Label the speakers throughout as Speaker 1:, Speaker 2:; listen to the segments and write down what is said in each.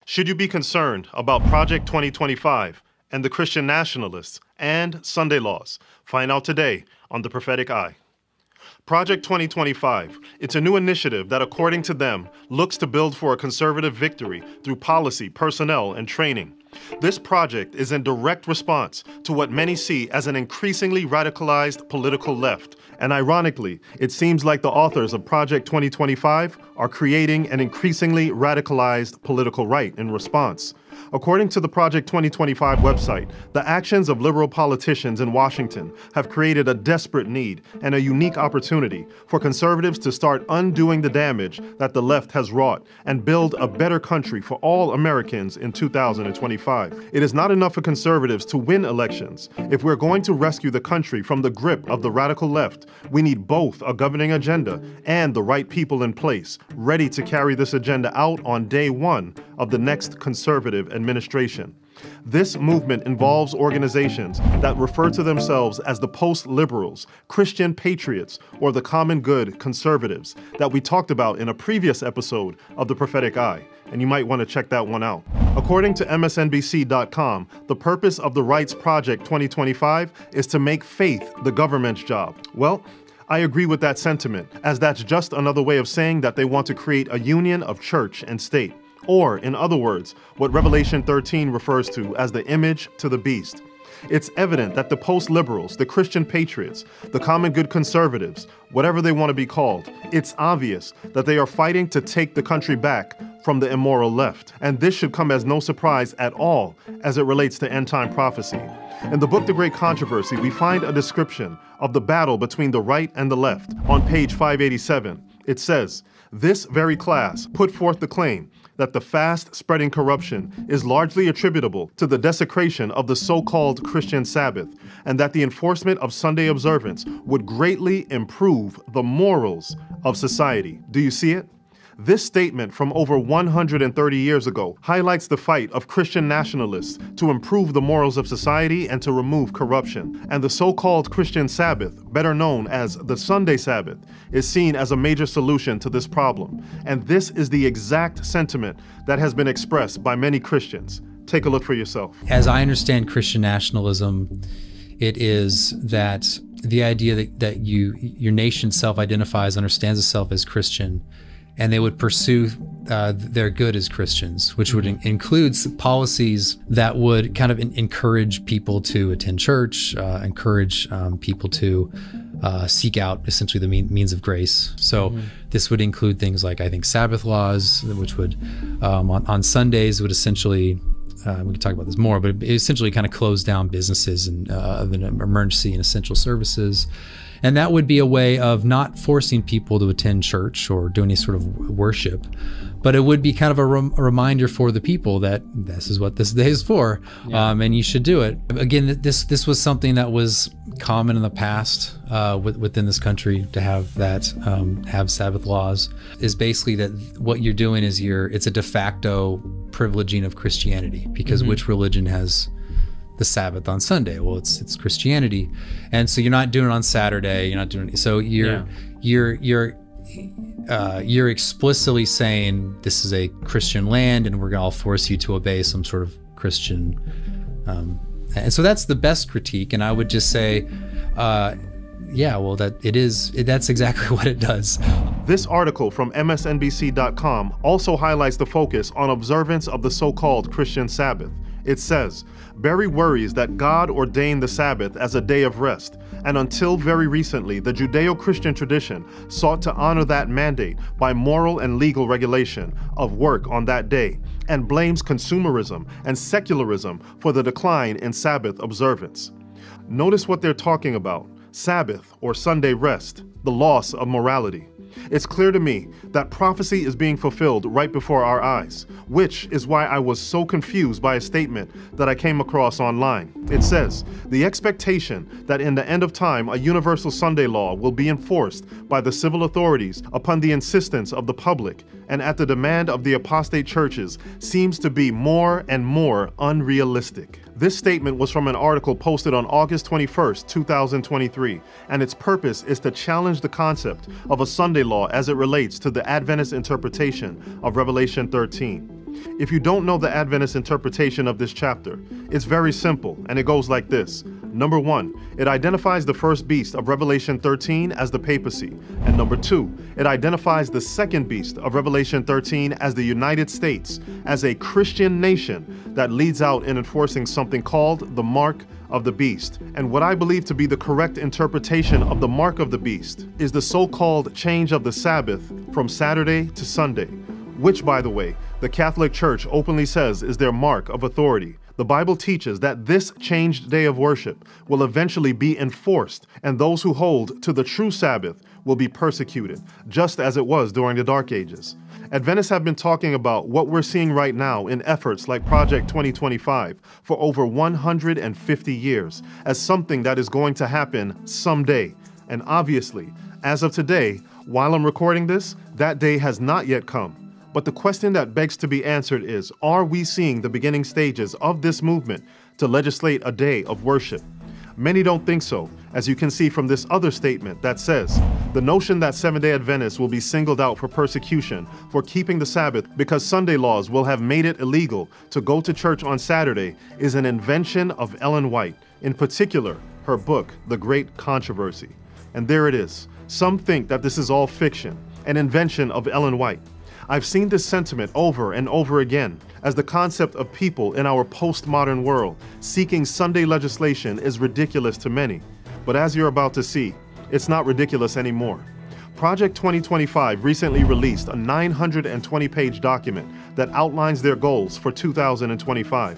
Speaker 1: Should you be concerned about Project 2025 and the Christian nationalists and Sunday laws? Find out today on The Prophetic Eye. Project 2025, it's a new initiative that, according to them, looks to build for a conservative victory through policy, personnel, and training. This project is in direct response to what many see as an increasingly radicalized political left. And ironically, it seems like the authors of Project 2025 are creating an increasingly radicalized political right in response. According to the Project 2025 website, the actions of liberal politicians in Washington have created a desperate need and a unique opportunity for conservatives to start undoing the damage that the left has wrought and build a better country for all Americans in 2025. It is not enough for conservatives to win elections. If we're going to rescue the country from the grip of the radical left, we need both a governing agenda and the right people in place, ready to carry this agenda out on day one of the next conservative administration. This movement involves organizations that refer to themselves as the post-liberals, Christian patriots, or the common good conservatives that we talked about in a previous episode of The Prophetic Eye, and you might want to check that one out. According to MSNBC.com, the purpose of the Rights Project 2025 is to make faith the government's job. Well, I agree with that sentiment, as that's just another way of saying that they want to create a union of church and state. Or, in other words, what Revelation 13 refers to as the image to the beast. It's evident that the post-liberals, the Christian patriots, the common good conservatives, whatever they want to be called, it's obvious that they are fighting to take the country back from the immoral left. And this should come as no surprise at all as it relates to end-time prophecy. In the book The Great Controversy, we find a description of the battle between the right and the left. On page 587, it says, "This very class put forth the claim that the fast-spreading corruption is largely attributable to the desecration of the so-called Christian Sabbath, and that the enforcement of Sunday observance would greatly improve the morals of society." Do you see it? This statement from over 130 years ago highlights the fight of Christian nationalists to improve the morals of society and to remove corruption. And the so-called Christian Sabbath, better known as the Sunday Sabbath, is seen as a major solution to this problem. And this is the exact sentiment that has been expressed by many Christians. Take a look for yourself.
Speaker 2: As I understand Christian nationalism, it is that the idea that your nation self-identifies, understands itself as Christian, and they would pursue their good as Christians, which would include policies that would kind of encourage people to attend church, encourage people to seek out essentially the means of grace. So this would include things like, I think, Sabbath laws, which would, on Sundays, would essentially, we can talk about this more, but it essentially kind of close down businesses and of an emergency and essential services. And that would be a way of not forcing people to attend church or do any sort of worship, but it would be kind of a reminder for the people that this is what this day is for, and you should do it. Again, this was something that was common in the past within this country to have that have Sabbath laws. Is basically that what you're doing is it's a de facto privileging of Christianity, because which religion has the Sabbath on Sunday? Well, it's Christianity, and so you're not doing it on Saturday. You're not doing it. So you're explicitly saying this is a Christian land, and we're gonna all force you to obey some sort of Christian. And so that's the best critique. And I would just say, well, that's exactly what it does.
Speaker 1: This article from MSNBC.com also highlights the focus on observance of the so-called Christian Sabbath. It says, Berry worries that God ordained the Sabbath as a day of rest, and until very recently, the Judeo-Christian tradition sought to honor that mandate by moral and legal regulation of work on that day, and blames consumerism and secularism for the decline in Sabbath observance. Notice what they're talking about: Sabbath or Sunday rest, the loss of morality. It's clear to me that prophecy is being fulfilled right before our eyes, which is why I was so confused by a statement that I came across online. It says, the expectation that in the end of time a universal Sunday law will be enforced by the civil authorities upon the insistence of the public and at the demand of the apostate churches seems to be more and more unrealistic. This statement was from an article posted on August 21st, 2023, and its purpose is to challenge the concept of a Sunday law as it relates to the Adventist interpretation of Revelation 13. If you don't know the Adventist interpretation of this chapter, it's very simple, and it goes like this. Number 1, it identifies the first beast of Revelation 13 as the papacy. And number 2, it identifies the second beast of Revelation 13 as the United States, as a Christian nation that leads out in enforcing something called the mark of the beast. And what I believe to be the correct interpretation of the mark of the beast is the so-called change of the Sabbath from Saturday to Sunday, which, by the way, the Catholic Church openly says is their mark of authority. The Bible teaches that this changed day of worship will eventually be enforced, and those who hold to the true Sabbath will be persecuted, just as it was during the Dark Ages. Adventists have been talking about what we're seeing right now in efforts like Project 2025 for over 150 years as something that is going to happen someday. And obviously, as of today, while I'm recording this, that day has not yet come. But the question that begs to be answered is, are we seeing the beginning stages of this movement to legislate a day of worship? Many don't think so, as you can see from this other statement that says, the notion that Seventh-day Adventists will be singled out for persecution for keeping the Sabbath because Sunday laws will have made it illegal to go to church on Saturday is an invention of Ellen White, in particular, her book, The Great Controversy. And there it is. Some think that this is all fiction, an invention of Ellen White. I've seen this sentiment over and over again, as the concept of people in our postmodern world seeking Sunday legislation is ridiculous to many. But as you're about to see, it's not ridiculous anymore. Project 2025 recently released a 920-page document that outlines their goals for 2025.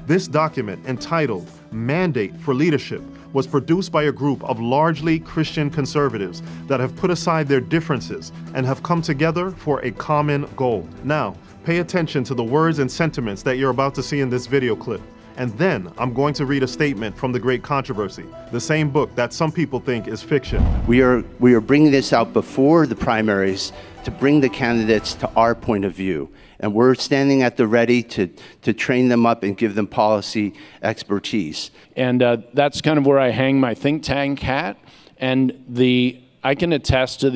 Speaker 1: This document, entitled Mandate for Leadership, was produced by a group of largely Christian conservatives that have put aside their differences and have come together for a common goal. Now, pay attention to the words and sentiments that you're about to see in this video clip. And then I'm going to read a statement from The Great Controversy, the same book that some people think is fiction.
Speaker 3: We are bringing this out before the primaries to bring the candidates to our point of view. And we're standing at the ready to train them up and give them policy expertise.
Speaker 4: And that's kind of where I hang my think tank hat. And I can attest to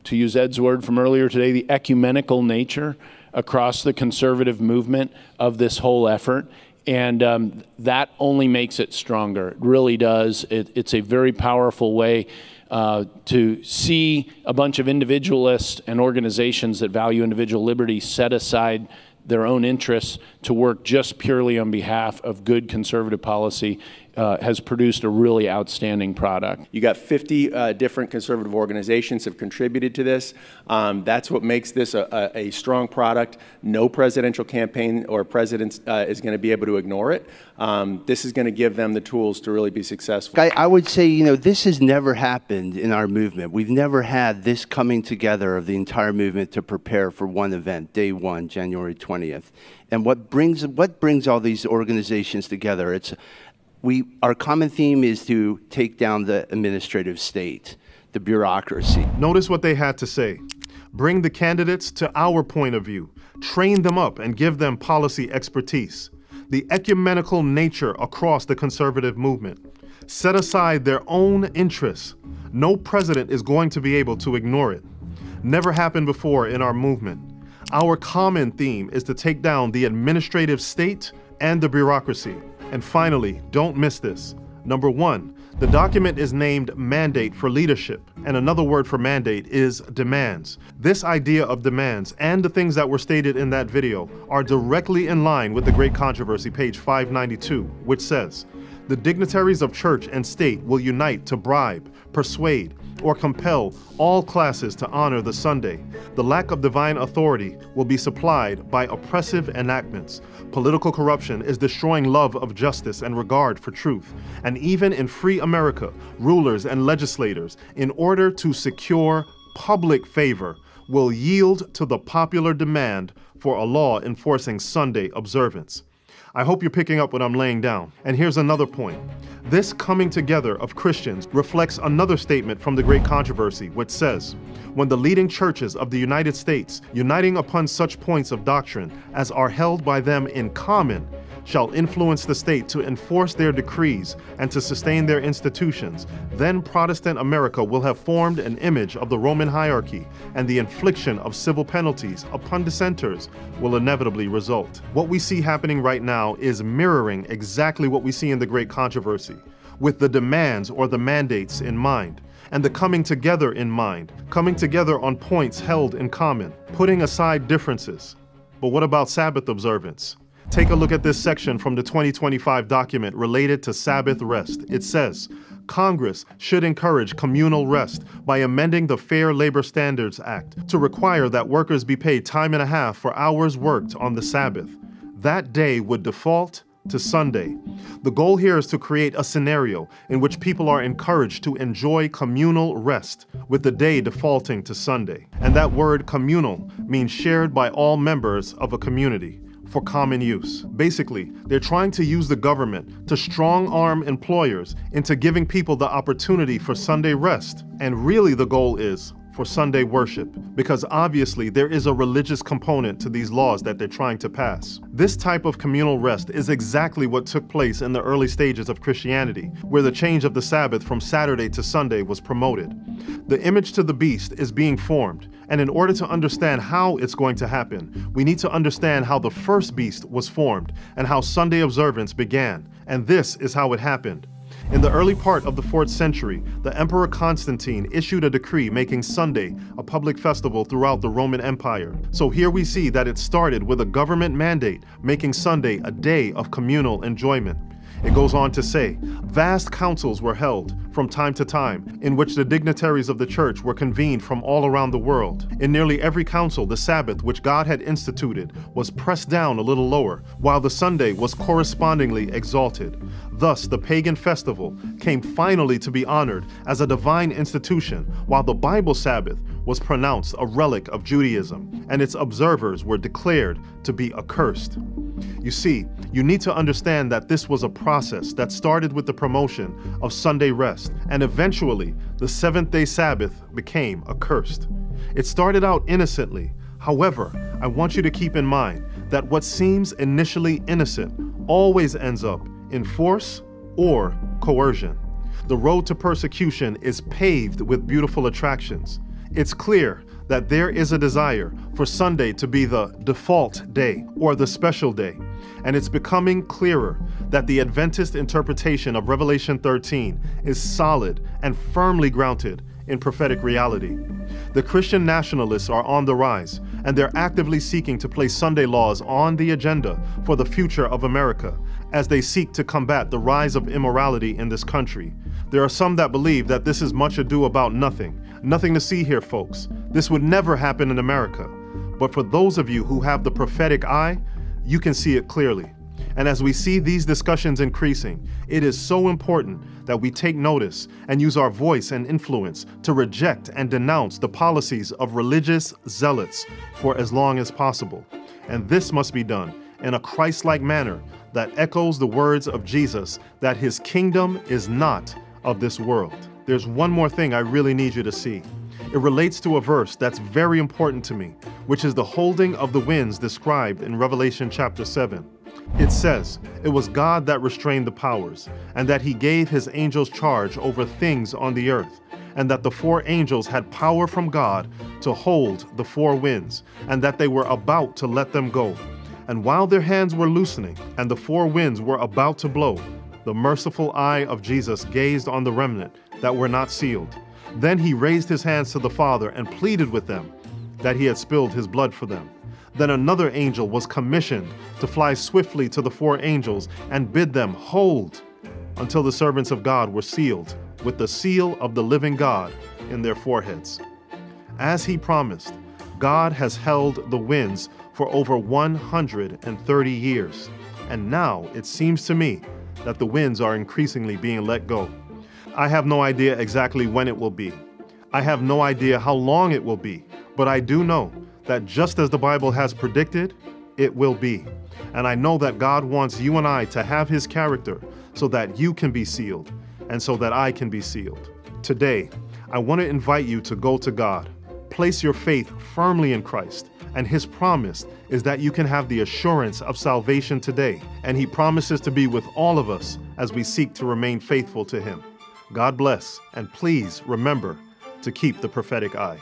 Speaker 4: to use Ed's word from earlier today, the ecumenical nature across the conservative movement of this whole effort. And that only makes it stronger. It really does. It's a very powerful way to see a bunch of individualists and organizations that value individual liberty set aside their own interests to work just purely on behalf of good conservative policy has produced a really outstanding product.
Speaker 5: You got 50 different conservative organizations have contributed to this. That's what makes this a strong product. No presidential campaign or president is going to be able to ignore it. This is going to give them the tools to really be successful.
Speaker 3: I would say, this has never happened in our movement. We've never had this coming together of the entire movement to prepare for one event, day one, January 20th. And what brings all these organizations together? Our common theme is to take down the administrative state, the bureaucracy.
Speaker 1: Notice what they had to say. Bring the candidates to our point of view, train them up and give them policy expertise. The ecumenical nature across the conservative movement. Set aside their own interests. No president is going to be able to ignore it. Never happened before in our movement. Our common theme is to take down the administrative state and the bureaucracy. And finally, don't miss this. Number 1, the document is named Mandate for Leadership, and another word for mandate is demands. This idea of demands and the things that were stated in that video are directly in line with The Great Controversy, page 592, which says, the dignitaries of church and state will unite to bribe, persuade, or compel all classes to honor the Sunday. The lack of divine authority will be supplied by oppressive enactments. Political corruption is destroying love of justice and regard for truth. And even in free America, rulers and legislators, in order to secure public favor, will yield to the popular demand for a law enforcing Sunday observance. I hope you're picking up what I'm laying down. And here's another point. This coming together of Christians reflects another statement from The Great Controversy, which says, when the leading churches of the United States, uniting upon such points of doctrine as are held by them in common, shall influence the state to enforce their decrees and to sustain their institutions, then Protestant America will have formed an image of the Roman hierarchy, and the infliction of civil penalties upon dissenters will inevitably result. What we see happening right now is mirroring exactly what we see in the Great Controversy, with the demands or the mandates in mind, and the coming together in mind, coming together on points held in common, putting aside differences. But what about Sabbath observance? Take a look at this section from the 2025 document related to Sabbath rest. It says, Congress should encourage communal rest by amending the Fair Labor Standards Act to require that workers be paid time and a half for hours worked on the Sabbath. That day would default to Sunday. The goal here is to create a scenario in which people are encouraged to enjoy communal rest, with the day defaulting to Sunday. And that word communal means shared by all members of a community for common use. Basically, they're trying to use the government to strong-arm employers into giving people the opportunity for Sunday rest. And really the goal is for Sunday worship, because obviously there is a religious component to these laws that they're trying to pass. This type of communal rest is exactly what took place in the early stages of Christianity, where the change of the Sabbath from Saturday to Sunday was promoted. The image to the beast is being formed, and in order to understand how it's going to happen, we need to understand how the first beast was formed and how Sunday observance began. And this is how it happened. In the early part of the 4th century, the Emperor Constantine issued a decree making Sunday a public festival throughout the Roman Empire. So here we see that it started with a government mandate making Sunday a day of communal enjoyment. It goes on to say, vast councils were held from time to time in which the dignitaries of the church were convened from all around the world. In nearly every council, the Sabbath, which God had instituted, was pressed down a little lower, while the Sunday was correspondingly exalted. Thus, the pagan festival came finally to be honored as a divine institution, while the Bible Sabbath was pronounced a relic of Judaism, and its observers were declared to be accursed. You see, you need to understand that this was a process that started with the promotion of Sunday rest, and eventually the seventh-day Sabbath became accursed. It started out innocently. However, I want you to keep in mind that what seems initially innocent always ends up in force or coercion. The road to persecution is paved with beautiful attractions. It's clear that there is a desire for Sunday to be the default day or the special day, and it's becoming clearer that the Adventist interpretation of Revelation 13 is solid and firmly grounded in prophetic reality. The Christian nationalists are on the rise, and they're actively seeking to place Sunday laws on the agenda for the future of America as they seek to combat the rise of immorality in this country. There are some that believe that this is much ado about nothing. Nothing to see here, folks. This would never happen in America. But for those of you who have the prophetic eye, you can see it clearly. And as we see these discussions increasing, it is so important that we take notice and use our voice and influence to reject and denounce the policies of religious zealots for as long as possible. And this must be done in a Christ-like manner that echoes the words of Jesus that his kingdom is not of this world. There's one more thing I really need you to see. It relates to a verse that's very important to me, which is the holding of the winds described in Revelation chapter 7. It says, "It was God that restrained the powers, and that he gave his angels charge over things on the earth, and that the 4 angels had power from God to hold the 4 winds, and that they were about to let them go. And while their hands were loosening, and the 4 winds were about to blow, the merciful eye of Jesus gazed on the remnant that were not sealed. Then he raised his hands to the Father and pleaded with them that he had spilled his blood for them. Then another angel was commissioned to fly swiftly to the 4 angels and bid them hold until the servants of God were sealed with the seal of the living God in their foreheads." As he promised, God has held the winds for over 130 years. And now it seems to me that the winds are increasingly being let go. I have no idea exactly when it will be. I have no idea how long it will be, but I do know that just as the Bible has predicted, it will be. And I know that God wants you and I to have his character so that you can be sealed and so that I can be sealed. Today, I want to invite you to go to God, place your faith firmly in Christ, and His promise is that you can have the assurance of salvation today, and He promises to be with all of us as we seek to remain faithful to Him. God bless, and please remember to keep the prophetic eye.